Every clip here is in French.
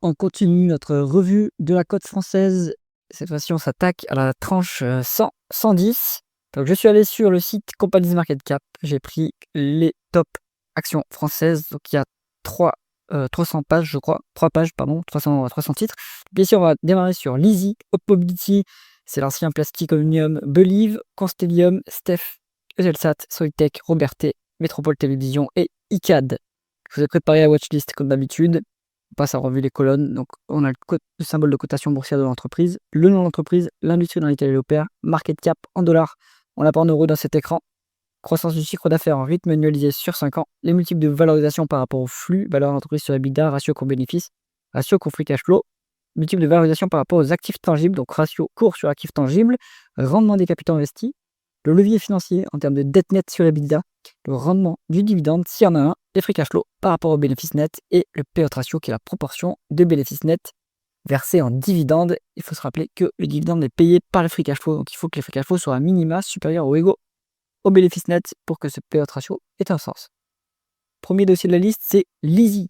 On continue notre revue de la cote française. Cette fois-ci, on s'attaque à la tranche 100-110. Donc, je suis allé sur le site Companies Market Cap. J'ai pris les top actions françaises. Donc, il y a 300 pages, je crois. 3 pages, pardon, 300 titres. Bien sûr, on va démarrer sur Lizzy, Hop Mobility. C'est l'ancien Plastic Omnium, Believe, Constellium, Steph, Eutelsat, Soitec, Robertet, Métropole Télévision et ICAD. Je vous ai préparé la watchlist comme d'habitude. On passe à revue les colonnes. Donc, on a le symbole de cotation boursière de l'entreprise, le nom de l'entreprise, l'industrie dans laquelle elle opère, market cap en dollars. On l'a pas en euros dans cet écran. Croissance du chiffre d'affaires en rythme annualisé sur 5 ans. Les multiples de valorisation par rapport au flux, valeur d'entreprise sur EBITDA, ratio coût-bénéfice, ratio coût-free cash flow. Multiple de valorisation par rapport aux actifs tangibles, donc ratio cours sur actifs tangibles, rendement des capitaux investis, le levier financier en termes de dette nette sur EBITDA, le rendement du dividende s'il y en a un, les free cash flow par rapport au bénéfice net et le payout ratio qui est la proportion de bénéfice net versé en dividende. Il faut se rappeler que le dividende est payé par le free cash flow, donc il faut que les free cash flow soient à minima supérieurs ou égaux au bénéfice net pour que ce payout ratio ait un sens. Premier dossier de la liste, c'est Lizzy.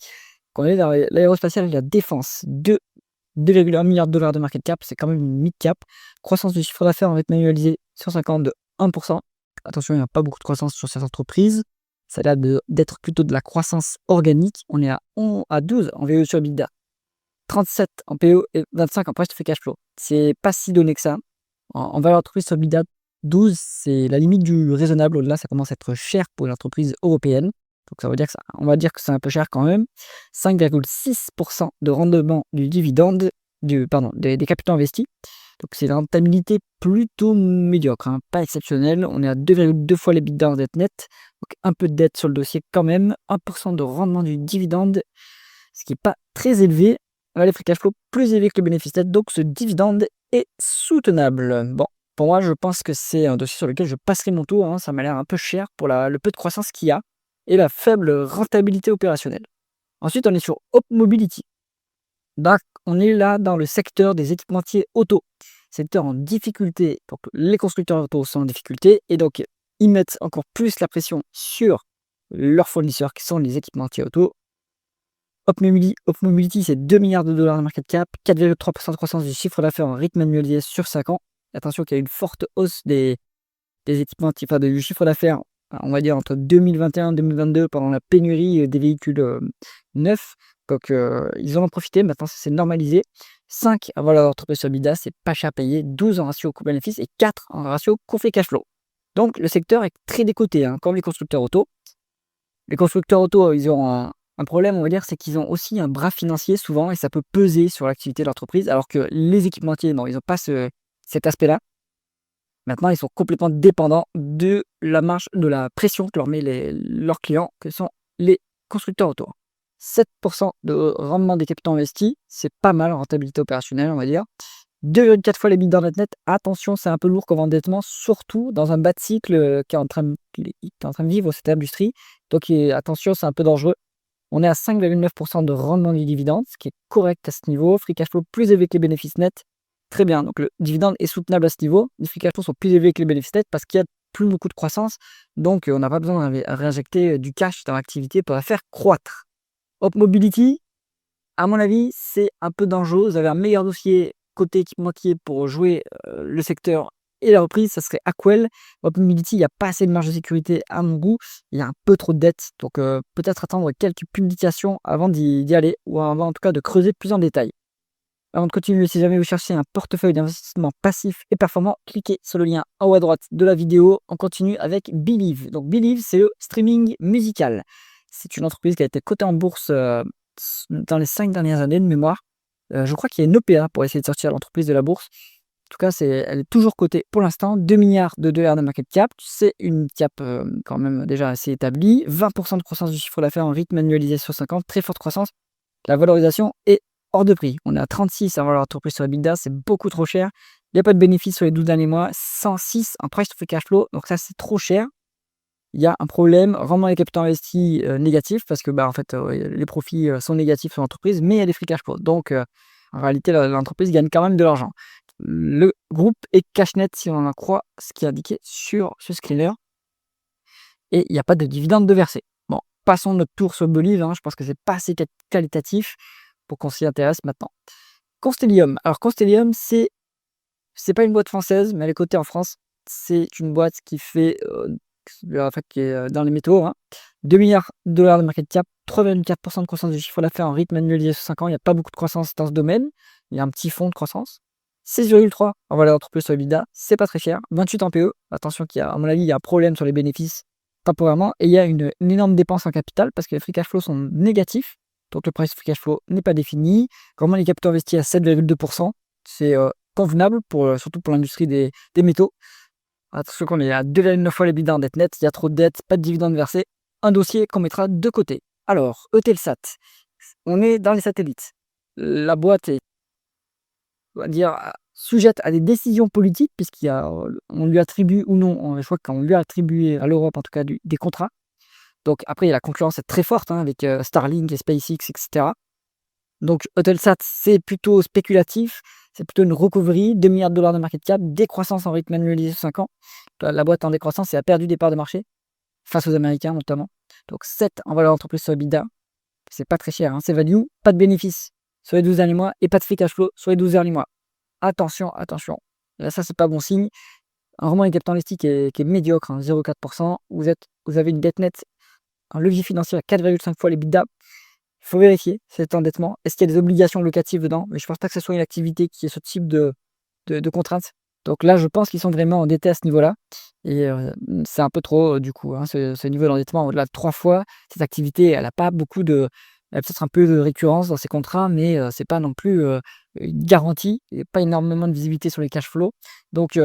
Quand on est dans l'aérospatiale et la défense, 2,1 milliards de dollars de market cap, c'est quand même une mid-cap. Croissance du chiffre d'affaires en rythme annualisé 150 de 1%. Attention, il n'y a pas beaucoup de croissance sur cette entreprise. Ça a l'air d'être plutôt de la croissance organique. On est à 12 en VE sur EBITDA, 37 en PE et 25 en price to free cash flow. C'est pas si donné que ça. En valeur d'entreprise sur EBITDA, 12, c'est la limite du raisonnable. Au-delà, ça commence à être cher pour une entreprise européenne. Donc ça veut dire que on va dire que c'est un peu cher quand même. 5,6% de rendement du dividende, des capitaux investis. Donc c'est une rentabilité plutôt médiocre, hein, pas exceptionnelle. On est à 2,2 fois l'EBITDA en dette nette. Donc un peu de dette sur le dossier quand même. 1% de rendement du dividende, ce qui n'est pas très élevé. Les free cash flow plus élevés que le bénéfice net. Donc ce dividende est soutenable. Bon, pour moi, je pense que c'est un dossier sur lequel je passerai mon tour, hein. Ça m'a l'air un peu cher pour le peu de croissance qu'il y a et la faible rentabilité opérationnelle. Ensuite, on est sur Hop Mobility. Donc, on est là dans le secteur des équipementiers auto. Secteur en difficulté. Donc, les constructeurs auto sont en difficulté et donc, ils mettent encore plus la pression sur leurs fournisseurs qui sont les équipementiers auto. Hop Mobility, c'est 2 milliards de dollars de market cap, 4,3% de croissance du chiffre d'affaires en rythme annualisé sur 5 ans. Attention qu'il y a une forte hausse des équipementiers, enfin du chiffre d'affaires, on va dire entre 2021 et 2022 pendant la pénurie des véhicules neufs. Donc ils en ont profité, maintenant c'est normalisé. 5 en valeur d'entreprise sur EBITDA, c'est pas cher payé, 12 en ratio coût-bénéfice et 4 en ratio coût-free cash flow. Donc le secteur est très décoté, hein, comme les constructeurs auto. Les constructeurs auto, ils ont un problème, on va dire, c'est qu'ils ont aussi un bras financier souvent et ça peut peser sur l'activité de l'entreprise, alors que les équipementiers, non, ils n'ont pas cet aspect-là. Maintenant, ils sont complètement dépendants de la marge, de la pression que leur met leurs clients, que sont les constructeurs auto. 7% de rendement des capitaux investis, c'est pas mal en rentabilité opérationnelle, on va dire. 2,4 fois les l'EBITDA net. Attention, c'est un peu lourd comme endettement, surtout dans un bas de cycle qui est en train de vivre cette industrie. Donc attention, c'est un peu dangereux. On est à 5,9% de rendement du dividende, ce qui est correct à ce niveau. Free cash flow plus élevé que les bénéfices nets. Très bien, donc le dividende est soutenable à ce niveau. Les free cash flow sont plus élevés que les bénéfices nets parce qu'il y a plus beaucoup de croissance. Donc on n'a pas besoin de réinjecter du cash dans l'activité pour la faire croître. Hop Mobility, à mon avis, c'est un peu dangereux. Vous avez un meilleur dossier côté équipementier pour jouer le secteur et la reprise, ça serait Aquel. Hop Mobility, il n'y a pas assez de marge de sécurité à mon goût. Il y a un peu trop de dettes. Donc peut-être attendre quelques publications avant d'y aller ou avant en tout cas de creuser plus en détail. Avant de continuer, si jamais vous cherchez un portefeuille d'investissement passif et performant, cliquez sur le lien en haut à droite de la vidéo. On continue avec Believe. Donc Believe, c'est le streaming musical. C'est une entreprise qui a été cotée en bourse dans les 5 dernières années de mémoire. Je crois qu'il y a une OPA pour essayer de sortir l'entreprise de la bourse. En tout cas, elle est toujours cotée pour l'instant. 2 milliards de dollars de market cap. C'est une cap quand même déjà assez établie. 20% de croissance du chiffre d'affaires en rythme annualisé sur 5 ans. Très forte croissance. La valorisation est hors de prix. On est à 36 en valeur d'entreprise sur EBITDA. C'est beaucoup trop cher. Il n'y a pas de bénéfice sur les 12 derniers mois. 106 en price to free cash flow. Donc ça, c'est trop cher. Il y a un problème, rendement des capitaux investis négatif parce que en fait, les profits sont négatifs sur l'entreprise, mais il y a des free cash flow. Donc, en réalité, l'entreprise gagne quand même de l'argent. Le groupe est cash net si on en croit ce qui est indiqué sur ce screener. Et il n'y a pas de dividende de versé. Bon, passons notre tour sur Believe. Je pense que c'est pas assez qualitatif pour qu'on s'y intéresse maintenant. Constellium. Alors Constellium, c'est pas une boîte française, mais elle est cotée en France. C'est une boîte qui fait, qui est dans les métaux, hein. 2 milliards de dollars de market cap, 3,4% de croissance du chiffre d'affaires en rythme annualisé sur 5 ans. Il n'y a pas beaucoup de croissance dans ce domaine. Il y a un petit fond de croissance. 6,3 en valeur d'entreprise sur EBITDA, c'est pas très cher. 28 en PE. Attention à mon avis, il y a un problème sur les bénéfices temporairement. Et il y a une énorme dépense en capital parce que les free cash flow sont négatifs. Donc le price free cash flow n'est pas défini. Comment les capitaux investis à 7,2%, c'est convenable, surtout pour l'industrie des métaux. Attention qu'on est à 2,9 fois les bidas en dette nette, il y a trop de dettes, pas de dividendes versés. Un dossier qu'on mettra de côté. Alors, Eutelsat, on est dans les satellites. La boîte est, on va dire, sujette à des décisions politiques, on lui attribue ou non, je crois qu'on lui a attribué à l'Europe en tout cas des contrats. Donc après, la concurrence est très forte, hein, avec Starlink et SpaceX, etc. Donc Eutelsat, c'est plutôt spéculatif, c'est plutôt une recovery, 2 milliards de dollars de market cap, décroissance en rythme annualisé sur 5 ans. La boîte en décroissance et a perdu des parts de marché, face aux Américains notamment. Donc 7 en valeur d'entreprise sur EBITDA, c'est pas très cher, hein, c'est value, pas de bénéfices sur les 12 derniers mois et pas de free cash flow sur les 12 derniers mois. Attention, là ça c'est pas bon signe. Un rendement des capitaux investis qui est médiocre, hein, 0,4%. Vous avez une dette nette, un levier financier à 4,5 fois les EBITDA. Il faut vérifier cet endettement. Est-ce qu'il y a des obligations locatives dedans? Mais je ne pense pas que ce soit une activité qui ait ce type de contraintes. Donc là, je pense qu'ils sont vraiment endettés à ce niveau-là. Et c'est un peu trop, du coup, hein, ce niveau d'endettement au-delà de 3 fois. Cette activité, elle n'a pas beaucoup de... Elle a peut-être un peu de récurrence dans ses contrats, mais c'est pas non plus une garantie. Il n'y a pas énormément de visibilité sur les cash flows. Donc,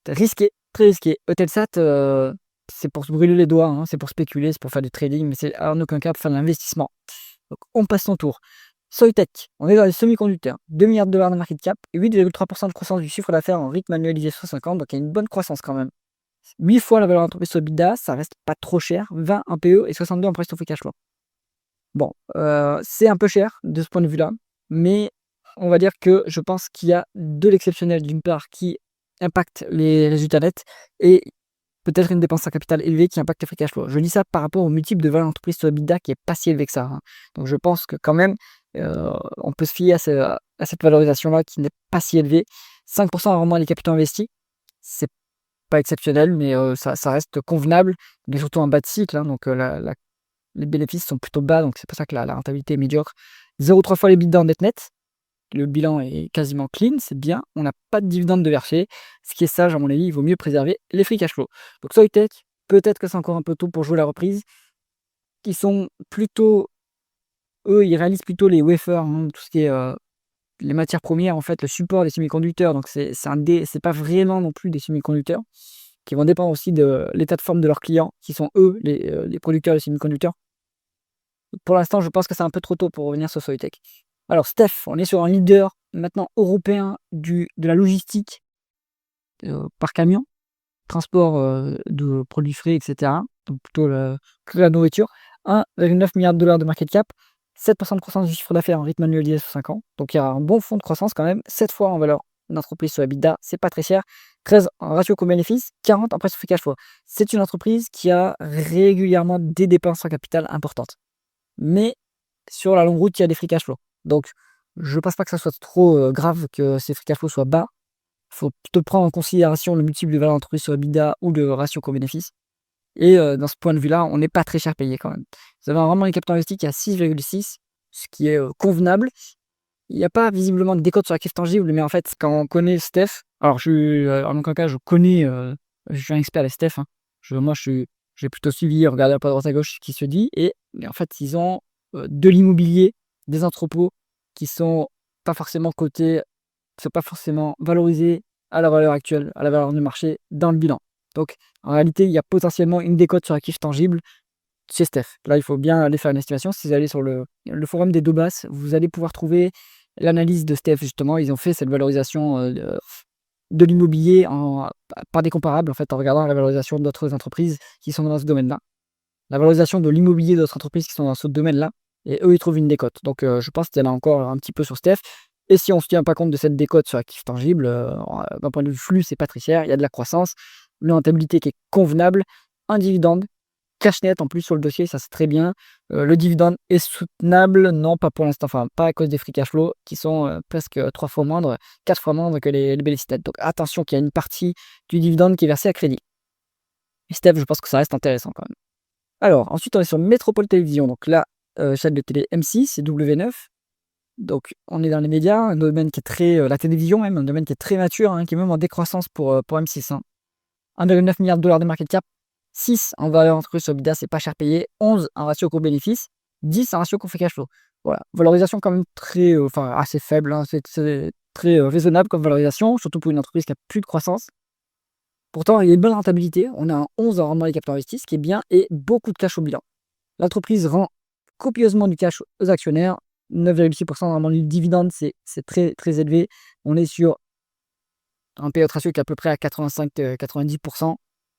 risqué, très risqué. Eutelsat, c'est pour se brûler les doigts, hein, c'est pour spéculer, c'est pour faire du trading, mais c'est en aucun cas pour faire de l'investissement. Donc, on passe son tour. Soitec, on est dans les semi-conducteurs. 2 milliards de dollars de market cap et 8,3% de croissance du chiffre d'affaires en rythme annualisé sur 50, donc il y a une bonne croissance quand même. 8 fois la valeur d'entreprise sur EBITDA, ça reste pas trop cher. 20 en PE et 62 en price to free cash flow. Bon, c'est un peu cher de ce point de vue-là, mais on va dire que je pense qu'il y a de l'exceptionnel d'une part qui impacte les résultats nets et peut-être une dépense en capital élevée qui impacte le free cash flow. Je dis ça par rapport au multiple de valeur d'entreprise sur EBITDA qui est pas si élevé que ça, hein. Donc je pense que quand même, on peut se fier à cette valorisation-là qui n'est pas si élevée. 5% en rendement des capitaux investis, c'est pas exceptionnel, mais ça reste convenable. On est surtout en bas de cycle, hein, donc les bénéfices sont plutôt bas, donc c'est pour ça que la rentabilité est médiocre. 0,3 fois les bidas en dette nette. Le bilan est quasiment clean, c'est bien. On n'a pas de dividendes de verser. Ce qui est sage, à mon avis, il vaut mieux préserver les free cash flow. Donc Soitec, peut-être que c'est encore un peu tôt pour jouer la reprise. Ils sont plutôt... Eux, ils réalisent plutôt les wafers, hein, tout ce qui est les matières premières, en fait, le support des semi-conducteurs. Donc c'est pas vraiment non plus des semi-conducteurs, qui vont dépendre aussi de l'état de forme de leurs clients, qui sont eux, les producteurs de semi-conducteurs. Pour l'instant, je pense que c'est un peu trop tôt pour revenir sur Soitec. Alors Steph, on est sur un leader maintenant européen de la logistique par camion, transport de produits frais, etc. Donc plutôt que la nourriture. 1,9 milliard de dollars de market cap, 7% de croissance du chiffre d'affaires en rythme annualisé sur 5 ans. Donc il y a un bon fonds de croissance quand même, 7 fois en valeur d'entreprise sur EBITDA, c'est pas très cher. 13 en ratio coût-bénéfice, 40 en price to free cash flow. C'est une entreprise qui a régulièrement des dépenses en capital importantes. Mais sur la longue route, il y a des free cash flow. Donc, je ne pense pas que ça soit trop grave que ces free cash flow soient bas. Il faut plutôt prendre en considération le multiple de valeur d'entreprise sur EBITDA ou le ratio coût-bénéfice. Et dans ce point de vue-là, on n'est pas très cher payé quand même. Vous avez un rendement des capitaux investis qui est à 6,6, ce qui est convenable. Il n'y a pas visiblement de décote sur l'actif tangible, mais en fait, quand on connaît Steph, alors en aucun cas, je suis un expert des Steph, hein. J'ai plutôt suivi, regardé un peu à droite à gauche ce qui se dit, et en fait, ils ont de l'immobilier, des entrepôts qui sont pas forcément cotés, qui sont pas forcément valorisés à la valeur actuelle, à la valeur du marché dans le bilan. Donc, en réalité, il y a potentiellement une décote sur actif tangible chez Steph. Là, il faut bien aller faire une estimation. Si vous allez sur le forum des Dobas, vous allez pouvoir trouver l'analyse de Steph, justement. Ils ont fait cette valorisation de l'immobilier par des comparables, en fait, en regardant la valorisation d'autres entreprises qui sont dans ce domaine-là. La valorisation de l'immobilier d'autres entreprises qui sont dans ce domaine-là, et eux, ils trouvent une décote. Donc, je pense qu'il y en a encore un petit peu sur Steph. Et si on ne se tient pas compte de cette décote sur actif tangible, d'un point de vue flux, c'est pas très cher, il y a de la croissance, une rentabilité qui est convenable, un dividende cash net en plus sur le dossier, ça c'est très bien. Le dividende est soutenable, non pas pour l'instant, enfin pas à cause des free cash flow qui sont presque 3 fois moindres, 4 fois moindres que les bénéfices nets. Donc attention qu'il y a une partie du dividende qui est versée à crédit. Et Steph, je pense que ça reste intéressant quand même. Alors, ensuite, on est sur Métropole Télévision. Donc là, chaîne de télé M6 et W9. Donc, on est dans les médias, un domaine qui est très, la télévision même, un domaine qui est très mature, hein, qui est même en décroissance pour M6. 1,9 milliard de dollars de market cap, 6 en valeur entreprise sur EBITDA, c'est pas cher payé, 11 en ratio coût-bénéfice, 10 en ratio coût free cash flow. Voilà, valorisation quand même très, enfin assez faible, hein, c'est très raisonnable comme valorisation, surtout pour une entreprise qui a plus de croissance. Pourtant, il y a une bonne rentabilité, on a un 11 en rendement des capitaux investis, ce qui est bien, et beaucoup de cash au bilan. L'entreprise rend copieusement du cash aux actionnaires, 9,6% de rendement du dividende, c'est très, très élevé. On est sur un payout ratio qui est à peu près à 85-90%,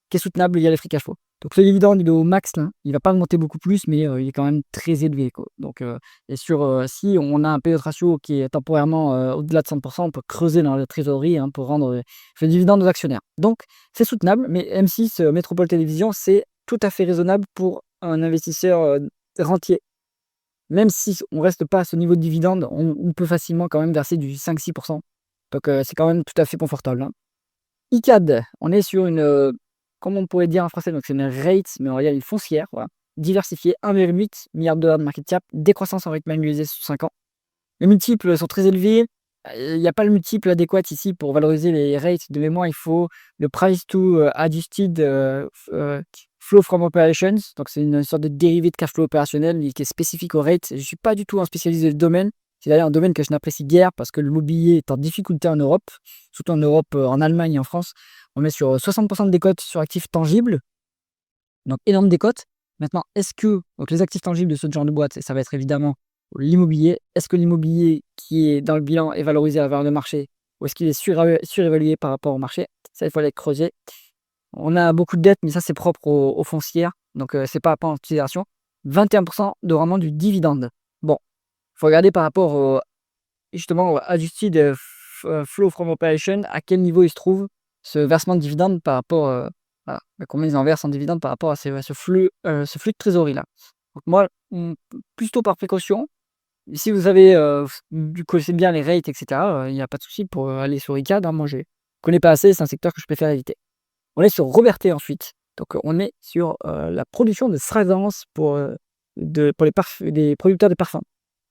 qui est soutenable, il y a les free cash flow. Donc le dividende, il est au max, là. Il ne va pas monter beaucoup plus, mais il est quand même très élevé, quoi. Donc, et sur, si on a un payout ratio qui est temporairement au-delà de 100%, on peut creuser dans la trésorerie, hein, pour rendre le dividende aux actionnaires. Donc c'est soutenable, mais M6 Métropole Télévision, c'est tout à fait raisonnable pour un investisseur rentier. Même si on reste pas à ce niveau de dividende, on peut facilement quand même verser du 5-6%. Donc c'est quand même tout à fait confortable, hein. Icad, on est sur une, comment on pourrait dire en français, donc c'est une REIT, mais en réalité une foncière, voilà, diversifiée, 1,8 milliard de dollars de market cap, décroissance en rythme annualisé sur 5 ans. Les multiples sont très élevés. Il n'y a pas le multiple adéquat ici pour valoriser les rates. De mémoire, il faut le price to adjusted flow from operations. Donc, c'est une sorte de dérivé de cash flow opérationnel qui est spécifique au rate. Je ne suis pas du tout un spécialiste du domaine. C'est d'ailleurs un domaine que je n'apprécie guère parce que l'immobilier est en difficulté en Europe, surtout en Europe, en Allemagne et en France. On met sur 60% de décote sur actifs tangibles. Donc, énorme décote. Maintenant, est-ce que donc les actifs tangibles de ce genre de boîte, ça va être évidemment l'immobilier, est-ce que l'immobilier qui est dans le bilan est valorisé à la valeur de marché ou est-ce qu'il est surévalué par rapport au marché? Ça, il faut aller creuser. On a beaucoup de dettes, mais ça, c'est propre aux foncières, donc c'est pas à prendre en considération. 21% de rendement du dividende. Bon, il faut regarder par rapport justement au adjusted flow from operation, à quel niveau il se trouve ce versement de dividende par rapport voilà, combien ils en versent en dividende par rapport à ce flux de trésorerie-là. Donc moi, plutôt par précaution, si vous avez, vous connaissez bien les rates et cetera, il n'y a pas de souci pour, aller sur Icad, hein. Moi, je connais pas assez, c'est un secteur que je préfère éviter. On est sur Robertet ensuite. Donc, on est sur, la production de fragrances pour les producteurs de parfums.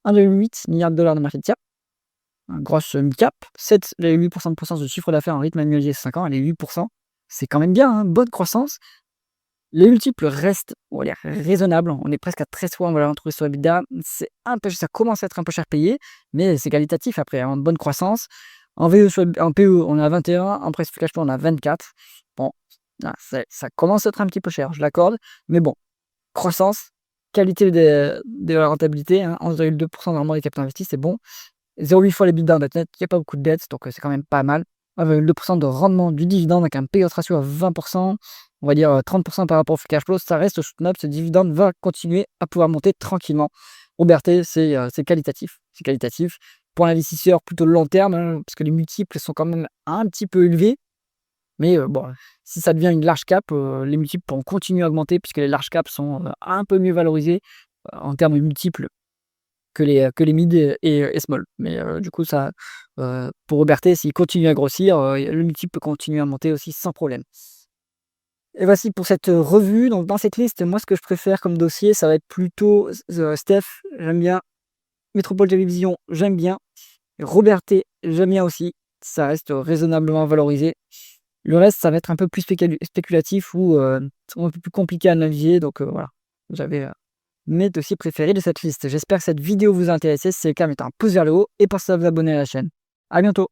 1,8 milliard de dollars de market cap, une grosse mid-cap, 7,8% de croissance de chiffre d'affaires en rythme annualisé 5 ans, allez 8%, c'est quand même bien, hein, bonne croissance. Les multiples restent, on va dire, raisonnables. On est presque à 13 fois en valeur entreprise sur EBITDA. C'est un peu, ça commence à être un peu cher payé, mais c'est qualitatif après, hein, bonne croissance. En PE, on est à 21, en price cash flow, on est à 24. Bon, là, ça commence à être un petit peu cher, je l'accorde. Mais bon, croissance, qualité de la rentabilité, hein, 11,2% normalement des capitaux investis, c'est bon. 0,8 fois les bilans net, il n'y a pas beaucoup de dettes, donc c'est quand même pas mal. 1,2% de rendement du dividende avec un payout ratio à 20%, on va dire 30% par rapport au free cash flow, ça reste soutenable, ce dividende va continuer à pouvoir monter tranquillement. Robertet, c'est qualitatif, c'est qualitatif. Pour l'investisseur, plutôt long terme, hein, parce que les multiples sont quand même un petit peu élevés, mais bon, si ça devient une large cap, les multiples pourront continuer à augmenter puisque les large caps sont un peu mieux valorisés en termes de multiples que les mid et small. Mais du coup, ça, pour Robertet, s'il continue à grossir, le multiple peut continuer à monter aussi sans problème. Et voici pour cette revue. Donc, dans cette liste, moi, ce que je préfère comme dossier, ça va être plutôt Steph, j'aime bien. Métropole Télévision, j'aime bien. Robertet, j'aime bien aussi. Ça reste raisonnablement valorisé. Le reste, ça va être un peu plus spéculatif ou un peu plus compliqué à naviguer. Donc, voilà. J'avais mes dossiers préférés de cette liste. J'espère que cette vidéo vous a intéressé. Si c'est le cas, mettez un pouce vers le haut et pensez à vous abonner à la chaîne. À bientôt.